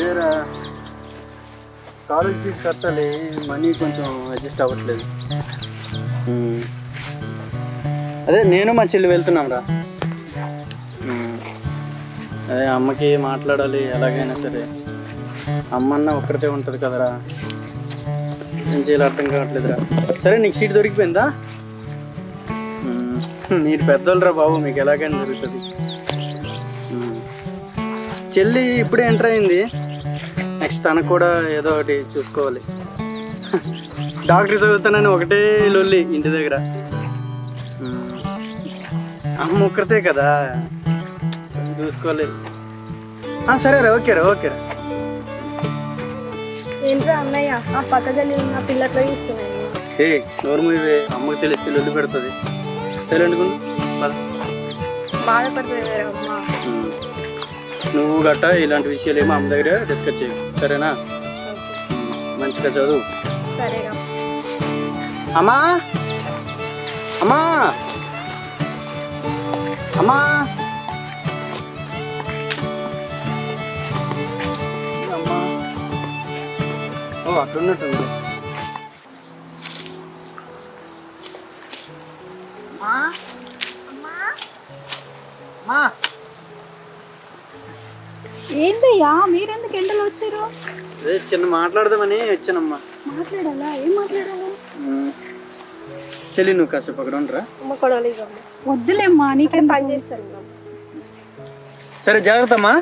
అదేరా college fee కట్టాలి, money కొంచెం అడ్జస్ట్ అవ్వట్లేదు. అదే నేను మా చెల్లి వెళ్తున్నాం రా. అదే అమ్మకి మాట్లాడాలి ఎలాగైనా సరే. అమ్మన్న ఒక్కరితే ఉంటుంది కదరా, ఏం చేయాలి అర్థం కావట్లేదురా. సరే నీకు సీట్ దొరికిపోయిందా? మీరు పెద్దోళ్ళరా బాబు, మీకు ఎలాగైనా దొరుకుతుంది. చెల్లి ఇప్పుడే ఎంటర్ అయింది, నెక్స్ట్ తనకు కూడా ఏదో ఒకటి చూసుకోవాలి. డాక్టర్ చదువుతానని ఒకటే లొల్లి ఇంటి దగ్గర. అమ్మ ఒక్కరితే కదా చూసుకోవాలి. సరేరా, ఓకేరా ఓకేరా. ఏంట్రా అన్నయ్య ఆ పక్కగలి ఉన్న పిల్లట్లో చూస్తున్నాను. ఏ నోరు మూవే, అమ్మకి తెలిస్తే లొల్లి పెడుతుంది. సరే అనుకుని బాధపడుతుంది అమ్మా. నువ్వు గట్ట ఇలాంటి విషయాలు ఏమో అమ్మ దగ్గర డిస్కస్ చేయు, సరేనా? మంచిగా చదువు. సరేగా. అమ్మా అమ్మా అమ్మా అమ్మా, ఓ అక్కడ ఉన్నట్టుంది. ఏంటయ్యా మీరెందుకు ఎండలో వచ్చారు? అదే చిన్న మాట్లాడదామని వచ్చానమ్మా. మాట్లాడాలా? ఏం మాట్లాడాలా? చెల్లి నువ్వు కాసేపు అక్కడ ఉండరా. వద్దులేమ్మా, నీకేం పని చేస్తాను. సరే జాగ్రత్త అమ్మా.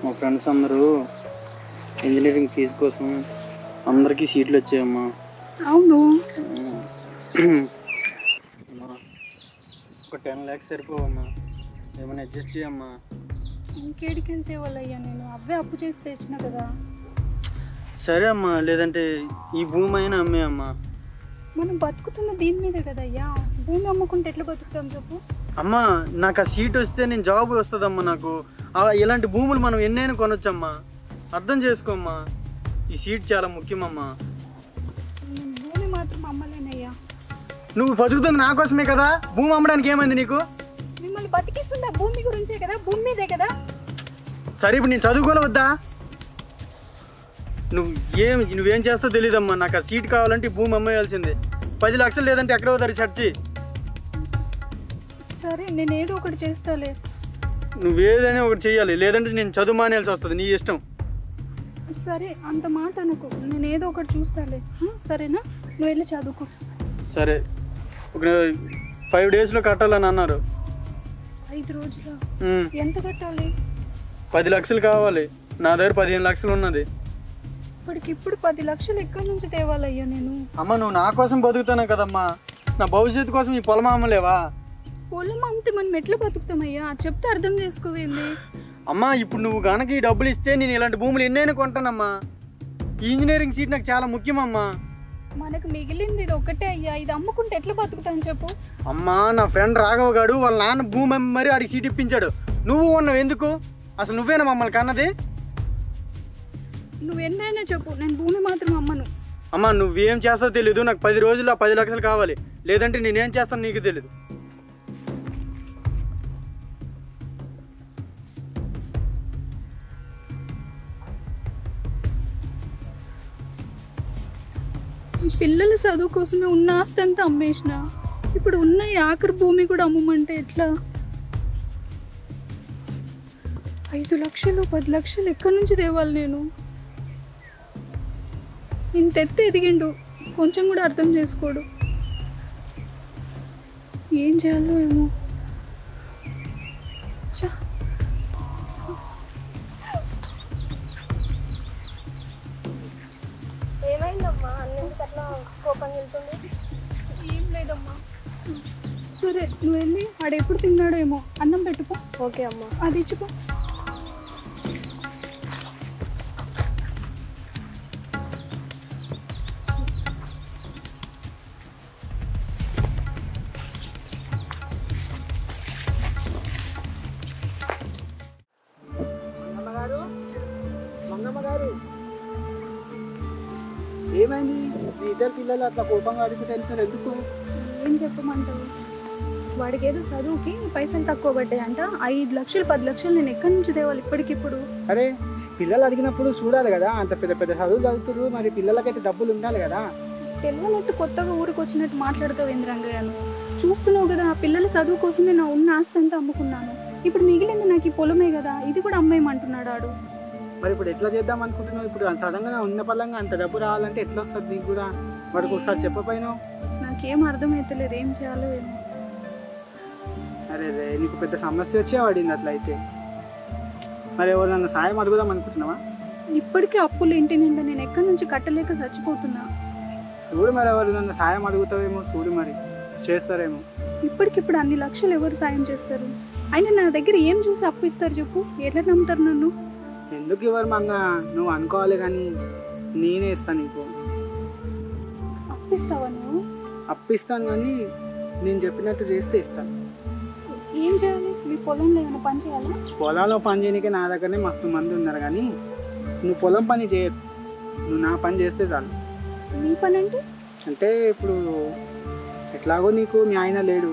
మా ఫ్రెండ్స్ అందరూ ఇంజనీరింగ్ ఫీజు కోసం అందరికీ సీట్లు వచ్చాయమ్మా. అవును, ఒక 10 lakhs సరిపోవమ్మా, ఏమైనా అడ్జస్ట్ చేయమ్మా. ఇంకేడికి వెళ్తే వాళ్ళయ్యా, నేను అవే అప్పు చేసి తెచ్చిన కదా. సరే అమ్మా, లేదంటే ఈ భూమి అయినా అమ్మే అమ్మా. మనం బతుకుతున్న దీని మీద కదయ్యా, భూమి అమ్ముకుంటే ఎట్లా బతుకుతాం చెప్పు? అమ్మా నాకు ఆ సీట్ వస్తే నేను జాబ్ వస్తుందమ్మా నాకు. ఇలాంటి భూములు మనం ఎన్నైనా కొనొచ్చమ్మా, అర్థం చేసుకోమ్మా. ఈ సీట్ చాలా ముఖ్యమమ్మా. భూమి మాత్రం అమ్మలేనయ్యా. నువ్వు బతుకుతుంది నా కోసమే కదా, భూమి అమ్మడానికి ఏమైంది నీకు? మిమ్మల్ని బతికిస్తుందా భూమి గురించే కదా, భూమి మీదే కదా. సరే ఇప్పుడు నేను చదువుకోలేవద్దా? నువ్వేం చేస్తావు తెలియదమ్మా. నాకు ఆ సీట్ కావాలంటే భూమి అమ్మేయాల్సిందే. 10 లక్షలు లేదంటే ఎక్కడ అవుతారు చర్చి. సరే నేను ఏదో ఒకటి చేస్తాలే. నువ్వేదైనా ఒకటి చెయ్యాలి, లేదంటే నేను చదువు మానేయాల్సి వస్తుంది, నీ ఇష్టం. సరే అంత మాట అనుకో, నేను ఏదో ఒకటి చూస్తాలే. సరేనా, నువ్వు వెళ్ళి చదువుకో. సరే ఒక 5 daysలో కట్టాలని అన్నారు. 5 రోజులా? ఎంత కట్టాలి? 10 లక్షలు కావాలి, నా దగ్గర 15 లక్షలు ఉన్నది. ఇప్పటికిప్పుడు 10 లక్షలు ఎక్కడి నుంచి తేవాలయ్యా నేను? అమ్మ నువ్వు నా కోసం బతుకుతాను కదమ్మా, నా భవిష్యత్తు కోసం ఈ పొలం అమ్మలేవా? పొలం అమ్మితే మనం ఎట్లా బతుకుతామయ్యా, చెప్తే అర్థం చేసుకోవేంది? అమ్మా ఇప్పుడు నువ్వు కనుక ఈ డబ్బులు ఇస్తే నేను ఇలాంటి భూములు ఎన్నైనా కొంటానమ్మా. ఈ ఇంజనీరింగ్ సీట్ నాకు చాలా ముఖ్యమమ్మా. మనకు మిగిలింది ఇది ఒక్కటే అయ్యా, ఇది అమ్ముకుంటే ఎట్లా బతుకుతాను చెప్పు? అమ్మా నా ఫ్రెండ్ రాఘవ గాడు వాళ్ళ నాన్న భూమి అమ్మి మరి ఆడికి సీట్ ఇప్పించాడు. నువ్వు ఉన్నావు ఎందుకు? అసలు నువ్వేనా మమ్మల్ని కన్నది? నువ్వు ఎన్నైనా చెప్పు, నేను భూమి మాత్రం అమ్మను. అమ్మా నువ్వేం చేస్తావో తెలీదు, నాకు 10 రోజుల్లో 10 లక్షలు కావాలి, లేదంటే నేనేం చేస్తాను నీకు తెలీదు. పిల్లల చదువు కోసమే ఉన్న ఆస్తి అంతా అమ్మేసిన, ఇప్పుడు ఉన్న ఈ ఆఖరి భూమి కూడా అమ్మమంటే ఎట్లా? 5 లక్షలు 10 లక్షలు ఎక్కడి నుంచి తేవాలి నేను? ఇంత ఎత్తి ఎదిగిండు, కొంచెం కూడా అర్థం చేసుకోడు. ఏం చేయాలో ఏమో. ఏమైందమ్మా, అన్నింటికి అట్లా కోపం వెళ్తుంది? ఏం లేదమ్మా. సరే నువ్వు వెళ్ళి ఆడెప్పుడు తిన్నాడో ఏమో, అన్నం పెట్టుకో. ఓకే అమ్మా. అది ఇచ్చిపో. ఏమైంది? మీ ఇద్దరు పిల్లలు అట్లా కోపంగా అడుగుతూ వెళ్తారు ఎందుకు? ఏం చెప్పమంటావు? వాడికి ఏదో చదువుకి పైసలు తక్కువ పడ్డాయంట. 5 లక్షలు 10 లక్షలు నేను ఎక్కడి నుంచి తేవాలి ఇప్పటికిప్పుడు? అరే పిల్లలు అడిగినప్పుడు చూడాలి కదా, అంత పెద్ద పెద్ద చదువులు చదువుతున్నారు, మరి పిల్లలకైతే డబ్బులు ఉండాలి కదా. తెలియనట్టు కొత్తగా ఊరికి వచ్చినట్టు మాట్లాడుతావు ఏంది రంగయ్యను? చూస్తున్నావు కదా, పిల్లల చదువు కోసమే నా ఉన్న ఆస్తి అంతా అమ్ముకున్నాను. ఇప్పుడు మిగిలింది నాకు ఈ పొలమే కదా, ఇది కూడా అమ్మేయమంటున్నాడు ఆడు. మరి ఇప్పుడు ఎట్లా చేద్దాం అనుకుంటున్నావు? ఇప్పుడు సడన్గా ఉన్న పలంగా అంత డబ్బు రావాలంటే ఎట్లా వస్తుంది నీకు కూడా? వాడికి ఒకసారి చెప్పపోయినావు? నాకేం అర్థమవుతలేదు, ఏం చేయాలో ఏమో. అరే రే నీకు పెద్ద సమస్య వచ్చే పడింది అట్లయితే. మరి ఎవరన్నా సాయం అడుగుదాం అనుకుంటున్నావా? ఇప్పటికే అప్పులు ఇంటి నిండా, నేను ఎక్కడి నుంచి కట్టలేక చచ్చిపోతున్నా. చూడు మరి ఎవరినన్నా సాయం అడుగుతావేమో, చూడు మరి చేస్తారేమో. ఇప్పటికిప్పుడు అన్ని లక్షలు ఎవరు సాయం చేస్తారు? అయినా నా దగ్గర ఏం చూసి అప్పు ఇస్తారు చెప్పు? ఎట్లా నమ్ముతారు నన్ను? ఎందుకు ఇవ్వరు మంగ, నువ్వు అనుకోవాలి కానీ నేనే ఇస్తాను నీకు. అప్పిస్తావా నువ్వు? అప్పిస్తాను కానీ నేను చెప్పినట్టు చేస్తే ఇస్తాను. ఏం చేయాలి? మీ పొలంలో ఏమైనా పని చేయాలా? పొలంలో పని చేయడానికి నా దగ్గరనే మస్తు మంది ఉన్నారు కానీ నువ్వు పొలం పని చేయకు, నువ్వు నా పని చేస్తే చాలు. మీ పని అంటే? అంటే ఇప్పుడు ఎట్లాగో నీకు మీ ఆయన లేడు,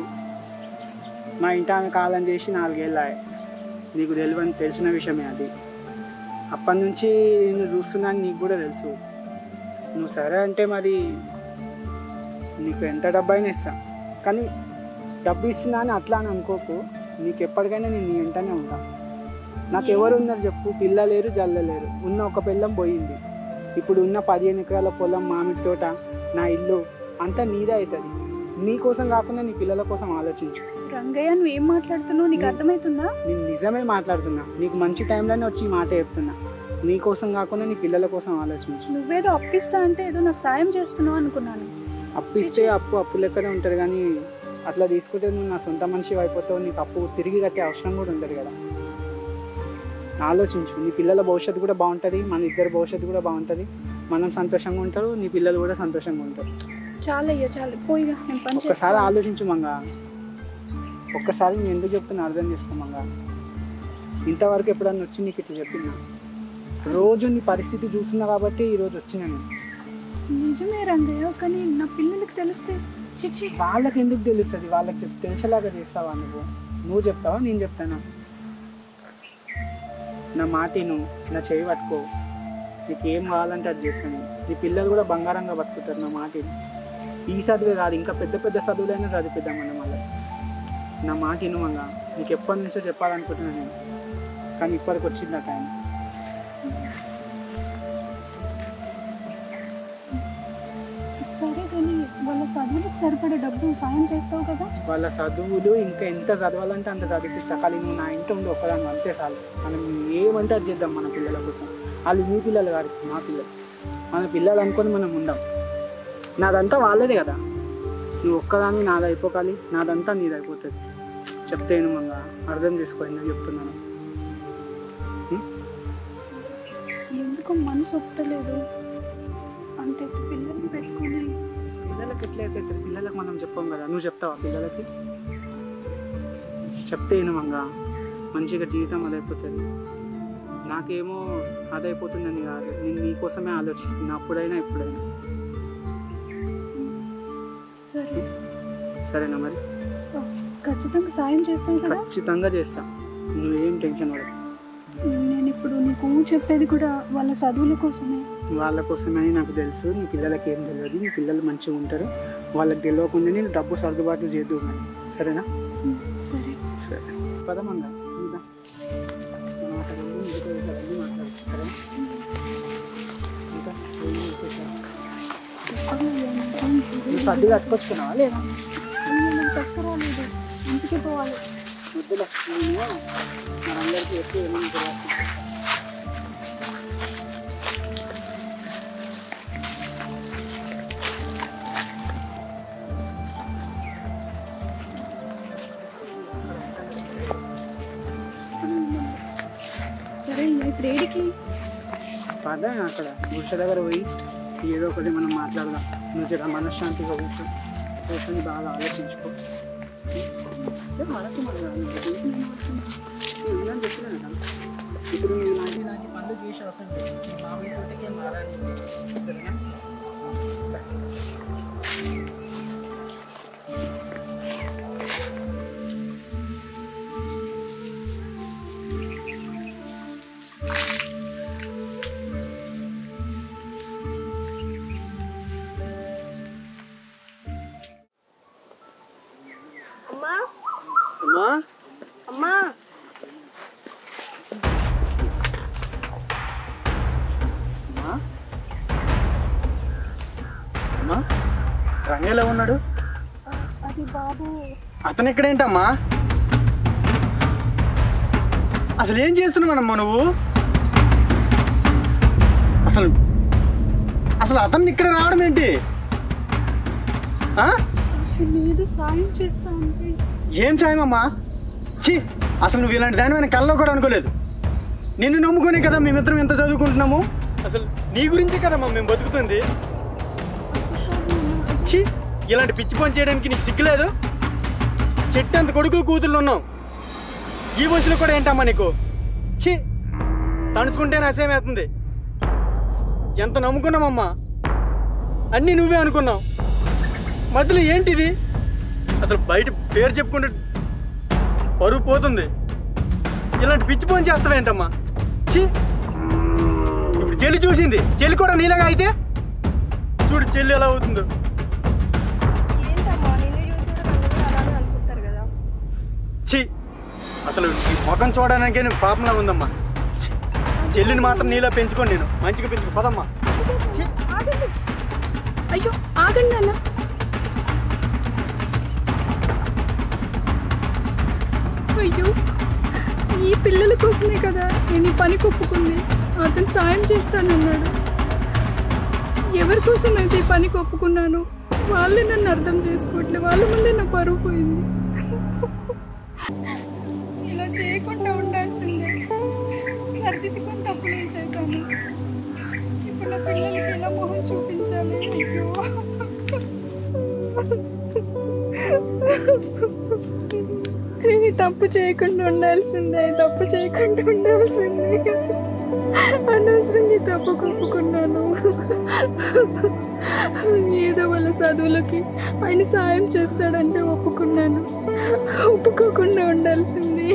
మా ఇంటి ఆమె కాలం చేసి 4 ఏళ్ళాయి, నీకు తెలిసిన విషయమే అది. అప్పటి నుంచి నేను చూస్తున్నాను, నీకు కూడా తెలుసు. నువ్వు సరే అంటే మరి నీకు ఎంత డబ్బు అయినా ఇస్తాను, కానీ డబ్బు ఇస్తున్నా అని అట్లా అని అనుకోకు. నీకు ఎప్పటికైనా నేను నీ వెంటనే ఉంటాను. నాకు ఎవరు ఉన్నారు చెప్పు? పిల్ల లేరు, జల్ల లేరు. ఉన్న ఒక పిల్లం పోయింది. ఇప్పుడు ఉన్న 15 ఎకరాల పొలం, మామిడి తోట, నా ఇల్లు అంతా నీదే అవుతుంది. నీ కోసం కాకుండా నీ పిల్లల కోసం ఆలోచించు. రంగయ్య, నువ్వు ఏం మాట్లాడుతున్నావు? నీకు అర్థమవుతుందా? నేను నిజమే మాట్లాడుతున్నా, నీకు మంచి టైంలోనే వచ్చి ఈ మాట చెప్తున్నా. నీ కోసం కాకుండా నీ పిల్లల కోసం ఆలోచించు. నువ్వేదో అప్పిస్తా అంటే ఏదో నాకు సాయం చేస్తున్నావు అనుకున్నాను. అప్పిస్తే అప్పు లెక్కనే ఉంటుంది, కానీ అట్లా తీసుకుంటే నువ్వు నా సొంత మనిషి అయిపోతావు. నీకు అప్పు తిరిగి కట్టే అవసరం కూడా ఉంటుంది కదా. ఆలోచించు, నీ పిల్లల భవిష్యత్తు కూడా బాగుంటుంది, మన ఇద్దరు భవిష్యత్తు కూడా బాగుంటుంది. మనం సంతోషంగా ఉంటారు, నీ పిల్లలు కూడా సంతోషంగా ఉంటారు. చాలా అయ్యా, చాలా పోయిగా. నేను పని ఒక్కసారి ఆలోచించు మంగ, ఒక్కసారి నేను ఎందుకు చెప్తున్నా అర్థం చేసుకో మంగ. ఇంతవరకు ఎప్పుడన్నా వచ్చి నీకు ఇట్లా చెప్పినా? రోజు నీ పరిస్థితి చూస్తున్నా కాబట్టి ఈరోజు వచ్చినా నేను. నిజమే రంగయ్య, కానీ నా పిల్లలకి తెలిస్తే చిచ్చి. వాళ్ళకి ఎందుకు తెలుస్తుంది? వాళ్ళకి తెలిసేలాగా చేస్తావా నువ్వు? నువ్వు చెప్తావా నేను చెప్తానా? నా మాటిను, నా చేయి పట్టుకో, నీకు ఏం కావాలంటే అది చేస్తాను. నీ పిల్లలు కూడా బంగారంగా బతుకుతారు నా మాటిను. ఈ చదువే కాదు, ఇంకా పెద్ద పెద్ద చదువులైనా చదివిద్దాం మనం మళ్ళీ. నా మాటిను మంగ, నీకు ఎప్పటి నుంచో చెప్పాలనుకుంటున్నాను నేను, కానీ ఇప్పటికి వచ్చింది ఆ టైం. సరే, కానీ వాళ్ళ చదువులకు సరిపడే డబ్బు సాయం చేస్తావు కదా? వాళ్ళ చదువులు ఇంకా ఎంత చదవాలంటే అంత చదివిస్తా, కానీ నువ్వు నా ఇంట్లో ఉండి ఒక్కదాన్ని అంతే చాలు. మనం ఏమంటే అది చేద్దాం మన పిల్లల కోసం. వాళ్ళు మీ పిల్లలు కాదు, మా పిల్లలు. మన పిల్లలు అనుకొని మనం ఉందాం. నాదంతా వాళ్ళదే కదా, నువ్వు ఒక్కదాన్ని నాది అయిపోకాలి, నాదంతా నీది అయిపోతుంది. చెప్తేను మంగ, అర్థం చేసుకోండి నేను చెప్తున్నాను. ఎందుకు మనసు ఒప్పుతలేదు అంటే? పిల్లల్ని పెట్టుకుని పిల్లలకి ఎట్లయితే పిల్లలకు మనం చెప్పాం కదా, నువ్వు చెప్తావా పిల్లలకి? చెప్తేను మంగ, మంచిగా జీవితం అదైపోతుంది. నాకేమో అదైపోతుందని కాదు, నేను నీకోసమే ఆలోచిస్తున్నా, అప్పుడైనా ఎప్పుడైనా. సరే, సరేనా మరి? ఖచ్చితంగా సాయం చేస్తాను కదా? ఖచ్చితంగా చేస్తా, నువ్వేం టెన్షన్ పడకు. నేను ఇప్పుడు నీకు చెప్పేది కూడా వాళ్ళ చదువుల కోసమే. వాళ్ళ కోసమే నాకు తెలుసు. నీ పిల్లలకి ఏం తెలియదు, నీ పిల్లలు మంచిగా ఉంటారు. వాళ్ళకి తెలియకుండా నేను డబ్బు సర్దుబాటు చేద్దు కానీ, సరేనా? సరే సరే పదమంగా మాట్లాడుతారా? ఇంకా నువ్వు సర్ది కట్టుకొచ్చుకున్నావా లేదా? తక్కువలేదు, ఇంటికి పోవాలి. వద్దులే, నేను మనందరికీ ఎక్కువ ఏమైనా సరే, ఇప్పుడు ఏడికి? పద అక్కడ గుడిస దగ్గర పోయి ఏదో ఒకటి మనం మాట్లాడదాం. నువ్వు జర మనశ్శాంతిగా కూర్చొని బాగా ఆలోచించుకో. మనకు నేను చెప్పినాను కదా, ఇప్పుడు నువ్వు ఇలాంటి పనులు చేసే అవసరం లేదు. నీ మామూలు తోటకే మారాలి, సరేనా? ఎలా ఉన్నాడు? అది బాబు. అతను ఎక్కడేంటమ్మా? అసలు ఏం చేస్తున్నావమ్మా నువ్వు? అసలు అసలు అతన్ని ఇక్కడ రావడం ఏంటి? లేదు, సాయం చేస్తా అంటే. ఏం సాయం అమ్మా? ఛీ, అసలు నువ్వు ఇలాంటి దాని మీద కల్లో కూడా అనుకోలేదు. నిన్ను నమ్ముకునే కదా మేమిద్దరం ఎంత చదువుకుంటున్నాము. అసలు నీ గురించే కదమ్మా మేము బతుకుతుంది. ఛీ, ఇలాంటి పిచ్చి పని చేయడానికి నీకు సిగ్గులేదు? చెట్టు అంత కొడుకులు కూతుళ్ళు ఉన్నావు, ఈ వయసులో కూడా ఏంటమ్మా నీకు? ఛీ, తడుచుకుంటేనే అసేమవుతుంది. ఎంత నమ్ముకున్నామమ్మా, అన్నీ నువ్వే అనుకున్నావు. మధ్యలో ఏంటిది? అసలు బయట పేరు చెప్పుకుంటే పరువు పోతుంది. ఇలాంటి పిచ్చి పని చేస్తావేంటమ్మా? ఛీ, ఇప్పుడు చెల్లి చూసింది, చెల్లి కూడా నీలాగా అయితే చూడు చెల్లి ఎలా అవుతుందో. ఏంటమ్మా నిన్ను చూసి కూడా నన్ను కూడా అలానే అనుకుంటారు కదా. ఛీ, అసలు ఈ ముఖం చూడడానికే నేను పాపంలా ఉందమ్మా. ఛీ, చెల్లిని మాత్రం నీలా పెంచుకోండి, నేను మంచిగా పెంచుకో పదమ్మా. ఛీ, ఆగండి. అయ్యో ఆగండి అన్న. అయ్యో, ఈ పిల్లల కోసమే కదా నేను ఈ పనికి ఒప్పుకుంది. అతను సాయం చేస్తానన్నాడు. ఎవరి కోసం అయితే ఈ పనికి ఒప్పుకున్నాను వాళ్ళే నన్ను అర్థం చేసుకోవట్లేదు. వాళ్ళ ముందే నా పరువు పోయింది. ఇలా చేయకుండా ఉండాల్సిందే. సర్దిద్దుకొని తప్పులు ఏం చేశాను. ఇప్పుడు నా పిల్లలకి ఎలా మొహం చూపించాలి? అయ్యో, నేను తప్పు చేయకుండా ఉండాల్సిందే. తప్పు చేయకుండా ఉండాల్సిందే. అనవసరంగా తప్పు ఒప్పుకున్నాను. ఏదో వాళ్ళ చదువులకి ఆయన సాయం చేస్తాడంటే ఒప్పుకున్నాను. ఒప్పుకోకుండా ఉండాల్సింది.